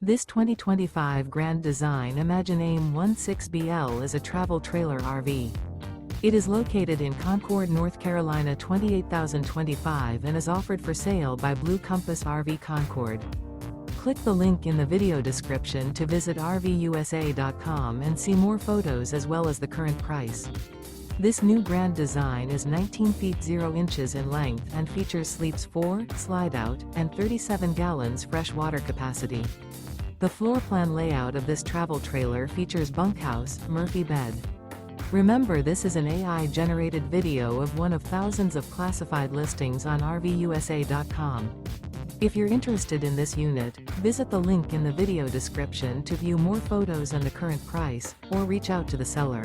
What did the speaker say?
This 2025 Grand Design Imagine AIM 16BL is a travel trailer RV. It is located in Concord, North Carolina 28025 and is offered for sale by Blue Compass RV Concord. Click the link in the video description to visit RVUSA.com and see more photos as well as the current price. This new Grand Design is 19 feet 0 inches in length and features sleeps 4, slide-out, and 37 gallons fresh water capacity. The floor plan layout of this travel trailer features bunkhouse, Murphy bed. Remember, this is an AI-generated video of one of thousands of classified listings on RVUSA.com. If you're interested in this unit, visit the link in the video description to view more photos and the current price, or reach out to the seller.